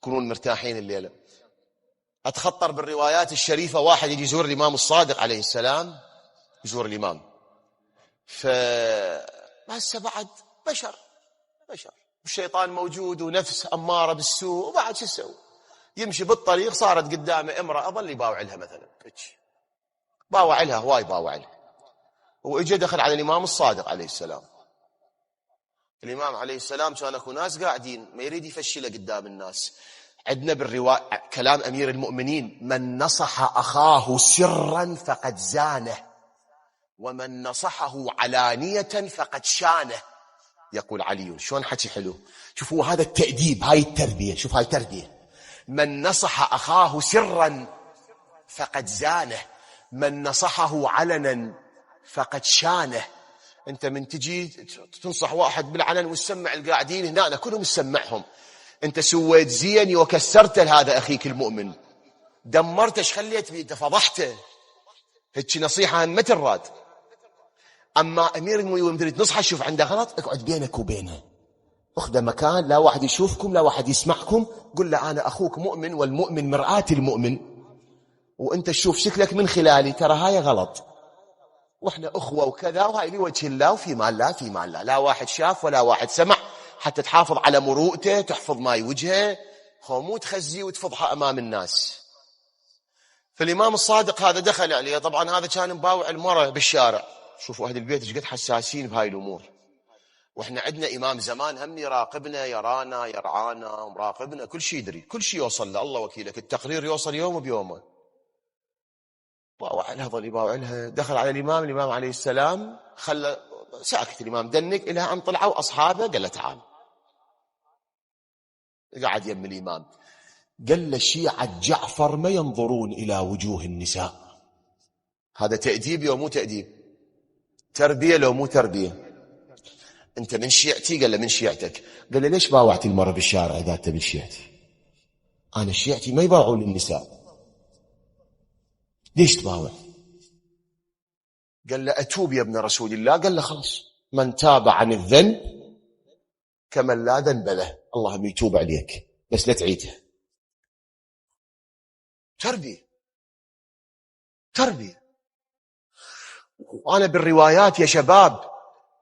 تكونون مرتاحين الليلة. أتخطر بالروايات الشريفة واحد يجي يزور الإمام الصادق عليه السلام، يزور الإمام، هسه بعد بشر والشيطان موجود ونفس أمارة بالسوء، وبعد شو يسوي؟ يمشي بالطريق صارت قدامه امرأة ظل يباوع لها مثلا، باوع لها هواي باوع لها، وإجا دخل على الإمام الصادق عليه السلام. الإمام عليه السلام كان أكو ناس قاعدين ما يريد يفشله قدام الناس. عندنا بالرواية كلام أمير المؤمنين: من نصح أخاه سرا فقد زانه، ومن نصحه علانية فقد شانه. يقول علي، شلون حكي حلو، شوفوا هذا التأديب، هاي التربية، شوف هاي التربية. من نصح أخاه سرا فقد زانه، من نصحه علنا فقد شانه. انت من تجي تنصح واحد بالعلن وتسمع القاعدين هنا كلهم تسمعهم، انت سويت زين وكسرت لهذا اخيك المؤمن، دمرته، ايش خليت بيه؟ انت فضحته. هيك نصيحه ما تراد. اما امير المؤمنين تريد تنصحه، شوف عنده غلط، اقعد بينك وبينه، اخذ مكان لا واحد يشوفكم لا واحد يسمعكم، قل له انا اخوك مؤمن، والمؤمن مرآة المؤمن، وانت تشوف شكلك من خلالي، ترى هاي غلط، واحنا اخوه وكذا، وهاي لوجه الله وفي مال الله، في مال الله، لا واحد شاف ولا واحد سمع، حتى تحافظ على مروءته، تحفظ ماي وجهه، مو تخزيه وتفضحه امام الناس. فالامام الصادق هذا دخل عليه، طبعا هذا كان مباوع المرأة بالشارع. شوفوا اهل البيت ايش قد حساسين بهاي الامور، واحنا عندنا امام زمان هم يراقبنا، يرانا، يرعانا، مراقبنا، كل شيء يدري، كل شيء يوصل له، الله وكيلك، التقرير يوصل يوم بيومه. باوع لها، ظل يباوع لها، دخل على الامام عليه السلام، خلى ساكت الامام، دنك الى ان طلعوا اصحابه، قال له تعال. قعد يم الامام، قال له شيعة جعفر ما ينظرون الى وجوه النساء. هذا تأديب لو مو تأديب؟ تربية لو مو تربية؟ انت من شيعتي؟ قال له من شيعتك. قال له ليش باوعت المرة بالشارع اذا انت من شيعتي؟ انا شيعتي ما يباوعون النساء، ليش تباوع؟ قال له اتوب يا ابن رسول الله. قال له خلاص، من تاب عن الذنب كمن لا ذنب له، اللهم يتوب عليك بس لا تعيده. تربية. وانا بالروايات يا شباب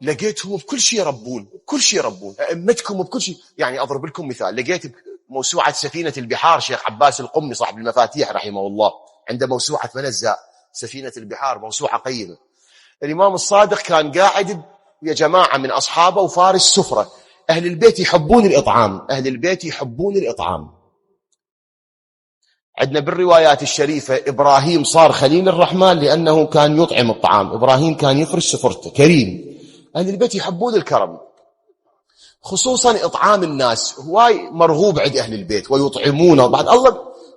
لقيتهم بكل شيء يربون، ائمتكم بكل شيء. يعني اضرب لكم مثال، لقيت موسوعة سفينة البحار، شيخ عباس القمي صاحب المفاتيح رحمه الله عنده موسوعة من أجزاء سفينة البحار، موسوعة قيمة. الإمام الصادق كان قاعد يا جماعة من أصحابه وفارس سفرة. أهل البيت يحبون الإطعام، عندنا بالروايات الشريفة إبراهيم صار خليل الرحمن لأنه كان يطعم الطعام، إبراهيم كان يفرش سفرته، كريم. أهل البيت يحبون الكرم، خصوصا إطعام الناس، هواي مرغوب عند أهل البيت، ويطعمون. بعد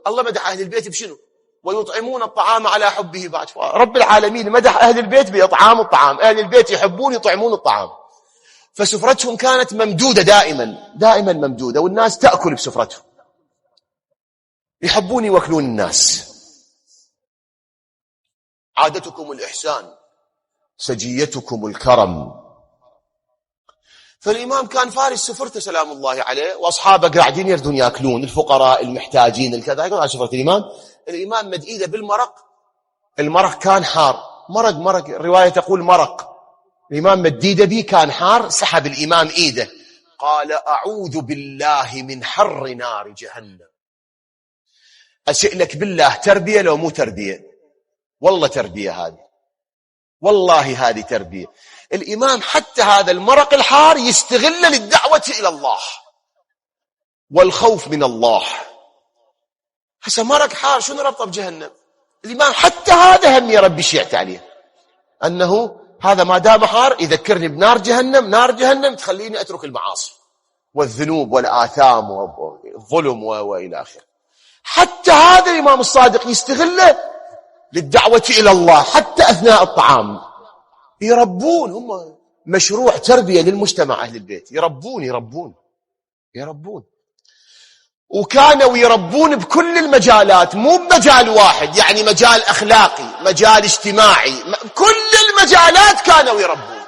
الله مدح أهل البيت بشنو؟ ويطعمون الطعام على حبه. بعد رب العالمين مدح أهل البيت بإطعام الطعام، أهل البيت يحبون يطعمون الطعام، فسفرتهم كانت ممدودة دائما ممدودة، والناس تأكل بسفرتهم، يحبون يوكلون الناس. عادتكم الإحسان، سجيتكم الكرم. فالإمام كان فارس سفرته سلام الله عليه، وأصحابه قاعدين يردون يأكلون، الفقراء المحتاجين الكذا، يقول على سفرة الإمام مد إيده بالمرق. المرق كان حار، مرق، الرواية تقول مرق، الإمام مد إيده بيه كان حار، سحب الإمام إيده، قال أعوذ بالله من حر نار جهنم. أسألك بالله، تربية لو مو تربية؟ والله تربية هذه، والله هذه تربية. الإمام حتى هذا المرق الحار يستغل للدعوة إلى الله والخوف من الله. هسه مرق حار شنو ربطه بجهنم؟ الإمام حتى هذا هم يربي شيعت عليه، أنه هذا ما دام حار يذكرني بنار جهنم، نار جهنم تخليني أترك المعاصي والذنوب والآثام والظلم وإلى آخره. حتى هذا الإمام الصادق يستغله للدعوة إلى الله حتى أثناء الطعام. يربون، هم مشروع تربية للمجتمع أهل البيت، يربون. وكانوا يربون بكل المجالات، مو بمجال واحد، يعني مجال أخلاقي، مجال اجتماعي، كل المجالات كانوا يربون،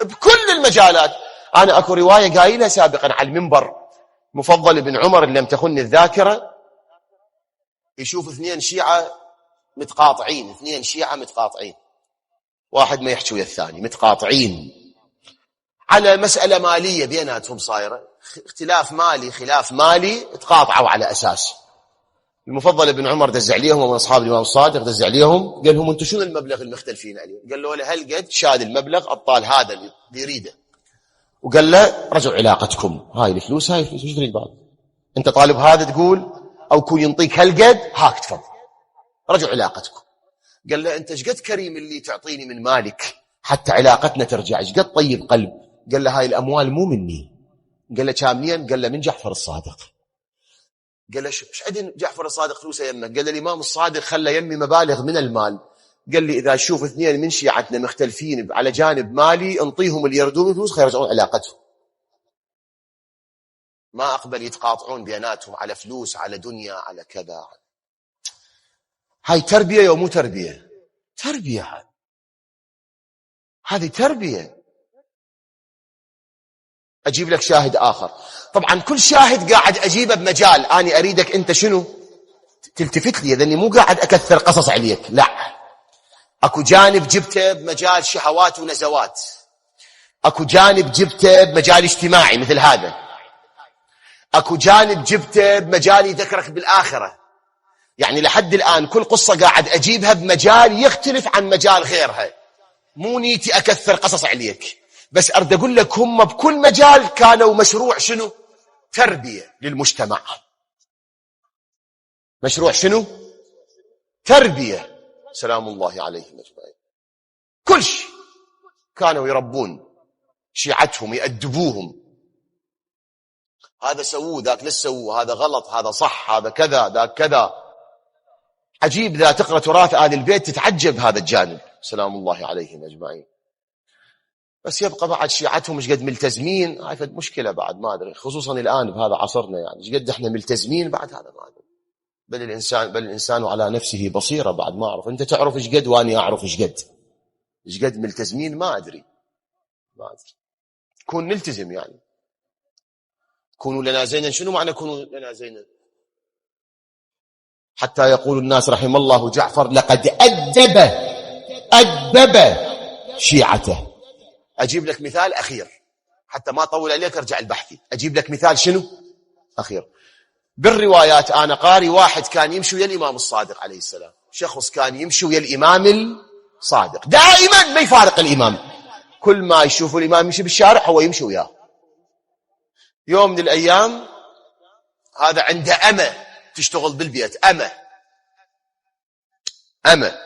بكل المجالات. أنا أكو رواية قايلها سابقا على المنبر، مفضل بن عمر اللي لم تخن الذاكرة يشوف اثنين شيعة متقاطعين، واحد ما يحكي ويا الثاني، متقاطعين على مسألة مالية بيناتهم صايرة، اختلاف مالي خلاف مالي، تقاطعوا على أساس. المفضل بن عمر دز عليهم ومن أصحاب الإمام الصادق دز عليهم، قال لهم انتم شنو المبلغ المختلفين عليه؟ قال له هالقد شاد المبلغ أبطال هذا اللي يريده، وقال له رجعوا علاقتكم، هاي الفلوس ايش تريد بعد؟ انت طالب هذا تقول او كون ينطيك هالقد، هاك تفضل رجعوا علاقتكم. قال له انت ايش قد كريم اللي تعطيني من مالك حتى علاقتنا ترجع، ايش قد طيب قلب. قال له هاي الاموال مو مني. قال له كم منين؟ قال له من جعفر الصادق. قال له ايش عندي جعفر الصادق فلوسه يمك؟ قال له الامام الصادق خلى يمي مبالغ من المال، قال لي اذا اشوف اثنين من شيعتنا مختلفين على جانب مالي انطيهم اللي يردون الفلوس خير يرجعون علاقتهم، ما اقبل يتقاطعون بيناتهم على فلوس على دنيا على كذا. هاي تربيه يا مو تربيه؟ تربيه، هذه تربيه. اجيب لك شاهد اخر، طبعا كل شاهد قاعد اجيبه بمجال، اني اريدك انت شنو تلتفت لي، لاني مو قاعد اكثر قصص عليك، لا، اكو جانب جبته بمجال شهوات ونزوات، اكو جانب جبته بمجال اجتماعي مثل هذا، اكو جانب جبته بمجال يذكرك بالاخره. يعني لحد الان كل قصه قاعد اجيبها بمجال يختلف عن مجال غيرها، مو نيتي اكثر قصص عليك، بس اريد اقول لك هم بكل مجال كانوا مشروع شنو؟ تربيه للمجتمع. مشروع شنو؟ تربيه، سلام الله عليهم اجمعين. كل شيء كانوا يربون شيعتهم، يأدبوهم، هذا سووه ذاك لا تسووه، هذا غلط هذا صح، هذا كذا ذاك كذا. عجيب إذا تقرأ تراث آل البيت تتعجب هذا الجانب، سلام الله عليهم أجمعين. بس يبقى بعد شيعتهم مش قد ملتزمين، هاي فد مشكلة بعد، ما أدري خصوصا الآن بهذا عصرنا، يعني مش قد احنا ملتزمين بعد، هذا ما أدري. بل الإنسان على نفسه بصيرة، بعد ما أعرف، أنت تعرف إيش قد وأني أعرف إيش قد ملتزمين، ما أدري. كون نلتزم يعني، كونوا لنا زينا. شنو معنى كونوا لنا زينا؟ حتى يقول الناس رحم الله جعفر لقد أدب شيعته. أجيب لك مثال أخير حتى ما أطول عليك، أرجع البحثي. أجيب لك مثال شنو أخير. بالروايات أنا قاري واحد كان يمشي ويا الإمام الصادق عليه السلام، شخص كان يمشي ويا الإمام الصادق دائما ما يفارق الإمام، كل ما يشوفوا الإمام يمشي بالشارع هو يمشي وياه. يوم من الأيام هذا عنده أمة تشتغل بالبيت، أمة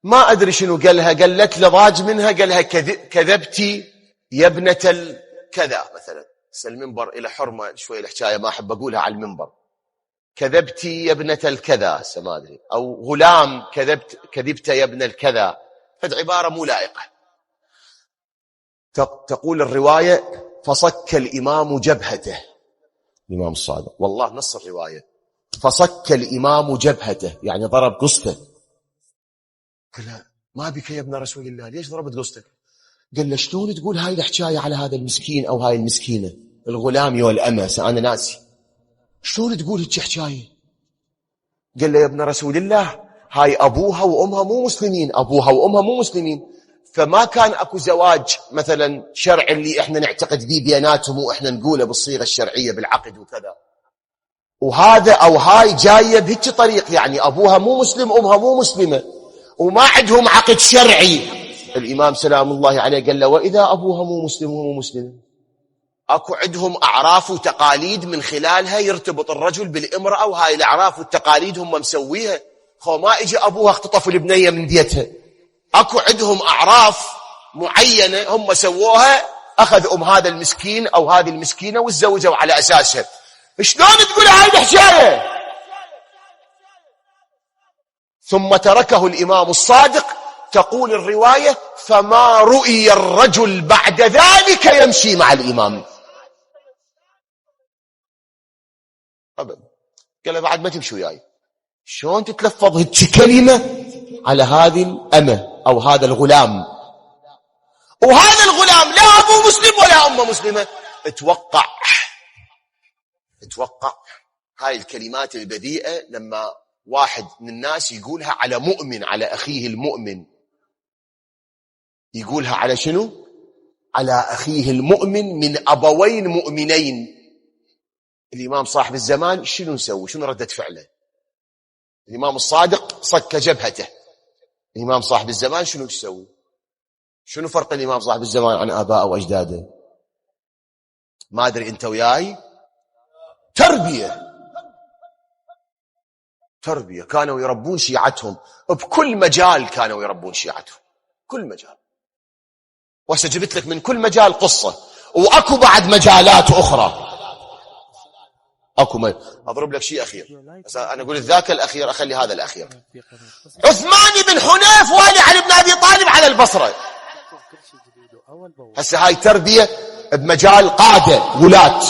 ما أدري شنو قالها، قالت لضاج منها، قالها كذبتي يا ابنة الكذا مثلا، المنبر إلى حرمة شوية الحكاية ما أحب أقولها على المنبر، كذبتي يا ابنة الكذا ما أدري، أو غلام كذبت يا ابن الكذا، فد عبارة مو لائقة. تقول الرواية فصك الإمام جبهته، الإمام الصادق والله نص الرواية، فصك الإمام جبهته يعني ضرب قسته. قال ما بك يا ابن رسول الله، ليش ضربت قسطك؟ قال له شلون تقول هاي الحكاية على هذا المسكين أو هاي المسكينة الغلام والأمة، أنا ناسي، شلون تقول هيك حكاية؟ قال له يا ابن رسول الله هاي أبوها وأمها مو مسلمين، فما كان أكو زواج مثلا شرع اللي إحنا نعتقد به بيناتهم وإحنا نقوله بالصيغة الشرعية بالعقد وكذا، وهذا أو هاي جاية بهيك طريق، يعني أبوها مو مسلم أمها مو مسلمة وما عندهم عقد شرعي. الإمام سلام الله عليه قال له وإذا أبوها مو مسلم ومو مسلمة، أكو عندهم أعراف وتقاليد من خلالها يرتبط الرجل بالامرأة، وهاي الأعراف والتقاليد هم مسويها، خو ما إجي أبوها اختطف البنية من بيتها، أكو عندهم أعراف معينة هم سووها، أخذ هذا المسكين أو هذه المسكينة وتزوجوا على أساسها. شلون تقول هاي الحكاية؟ ثم تركه الإمام الصادق، تقول الرواية فما رؤي الرجل بعد ذلك يمشي مع الإمام أبدا. قال بعد ما تمشي وياي، شلون تتلفظ هيك كلمة على هذه الأمة أو هذا الغلام، وهذا الغلام لا أبوه مسلم ولا أمه مسلمة. اتوقع اتوقع هاي الكلمات البذيئة لما واحد من الناس يقولها على مؤمن، على أخيه المؤمن، يقولها على شنو؟ على أخيه المؤمن من أبوين مؤمنين. الإمام صاحب الزمان شنو نسوي؟ شنو ردة فعله؟ الإمام الصادق صك جبهته، الإمام صاحب الزمان شنو يسوي؟ شنو فرق الإمام صاحب الزمان عن آبائه وأجداده؟ ما أدري أنت وياي، تربية كانوا يربون شيعتهم بكل مجال، كانوا يربون شيعتهم كل مجال. وسجبت لك من كل مجال قصة، وأكو بعد مجالات أخرى. أضرب لك شيء أخير، أنا أقول الذاك الأخير، أخلي هذا الأخير. عثمان بن حنيف والي علي بن أبي طالب على البصرة. هسه هاي تربية بمجال قادة ولاة.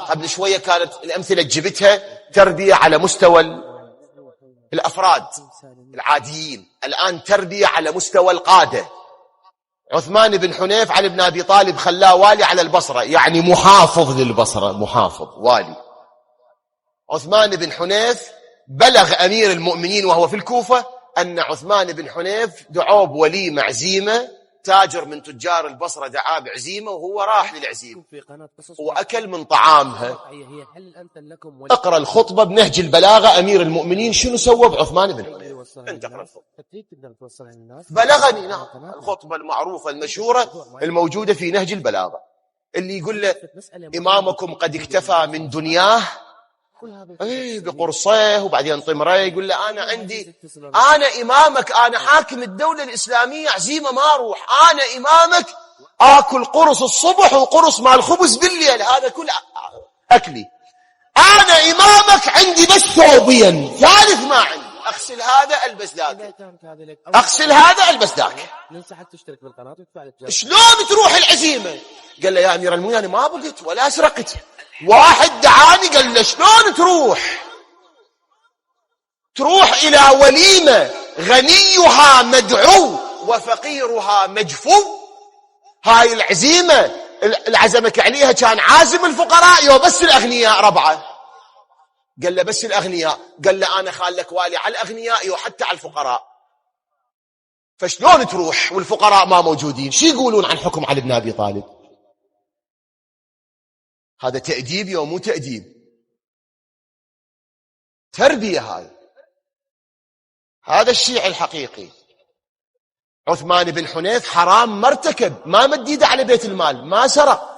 قبل شوية كانت الأمثلة جبتها تربية على مستوى الأفراد العاديين، الآن تربية على مستوى القادة. عثمان بن حنيف علي بن أبي طالب خلاه والي على البصرة، يعني محافظ للبصرة، محافظ والي. عثمان بن حنيف بلغ أمير المؤمنين وهو في الكوفة أن عثمان بن حنيف دعوه بوليمة عزيمة، تاجر من تجار البصرة دعاه بعزيمة وهو راح للعزيمة وأكل من طعامها. اقرأ الخطبة بنهج البلاغة، أمير المؤمنين شنو سوى بعثمان بن حنيف؟ انت اقرأ الخطبة. بلغني، نعم، الخطبة المعروفة المشهورة الموجودة في نهج البلاغة، اللي يقول له إمامكم قد اكتفى من دنياه بقرصيه وبعدين طمره، يقول له أنا إمامك، أنا حاكم الدولة الإسلامية، عزيمة ما أروح، أنا إمامك آكل قرص الصبح وقرص مال الخبز بالليل، هذا كل أكلي. أنا إمامك، عندي بس ثوبين، ثالث ما عندي، أغسل هذا ألبس ذاك، أغسل هذا ألبس ذاك. شلون تروح العزيمة؟ قال له يا أمير المؤمنين أنا ما بقيت ولا سرقت. واحد دعاني قال له شلون تروح إلى وليمة غنيها مدعو وفقيرها مجفو؟ هاي العزيمة العزمك عليها كان عازم الفقراء يو بس الأغنياء ربعة؟ قال له بس الأغنياء. قال له أنا خالك والي على الأغنياء يو حتى على الفقراء، فشلون تروح والفقراء ما موجودين؟ شو يقولون عن حكم علي بن أبي طالب؟ هذا تأديب يو مو تأديب؟ تربية هاي. هذا الشيعي الحقيقي. عثمان بن حنيف حرام مرتكب، ما مد ايده على بيت المال، ما سرق،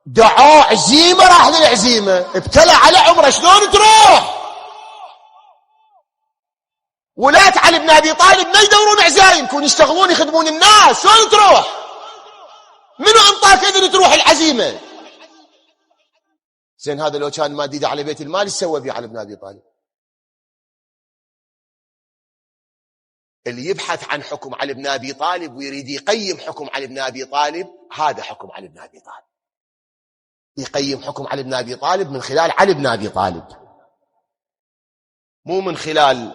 دعاه عزيمة راح للعزيمة، ابتلى على عمره، شلون تروح؟ ولاة علي بن أبي طالب ما يدورون عزايم، يكون يشتغلون يخدمون الناس، شلون تروح؟ منو انطاك اذن تروح العزيمة؟ زين هذا لو كان ما ايده على بيت المال يسوى به علي بن أبي طالب؟ اللي يبحث عن حكم علي بن أبي طالب ويريد يقيم حكم علي بن أبي طالب، هذا حكم علي بن أبي طالب. يقيم حكم علي بن أبي طالب من خلال علي بن أبي طالب، مو من خلال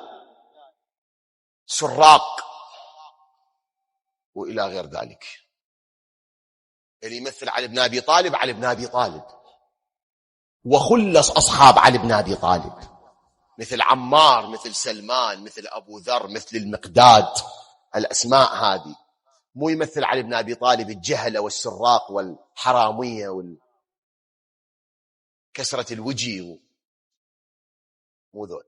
سراق وإلى غير ذلك. اللي يمثل علي بن أبي طالب علي بن أبي طالب، وخلص أصحاب علي بن أبي طالب مثل عمار، مثل سلمان، مثل أبو ذر، مثل المقداد، الأسماء هذه. مو يمثل علي بن أبي طالب الجهل والسراق والحرامية والكسرة الوجه، مو ذول.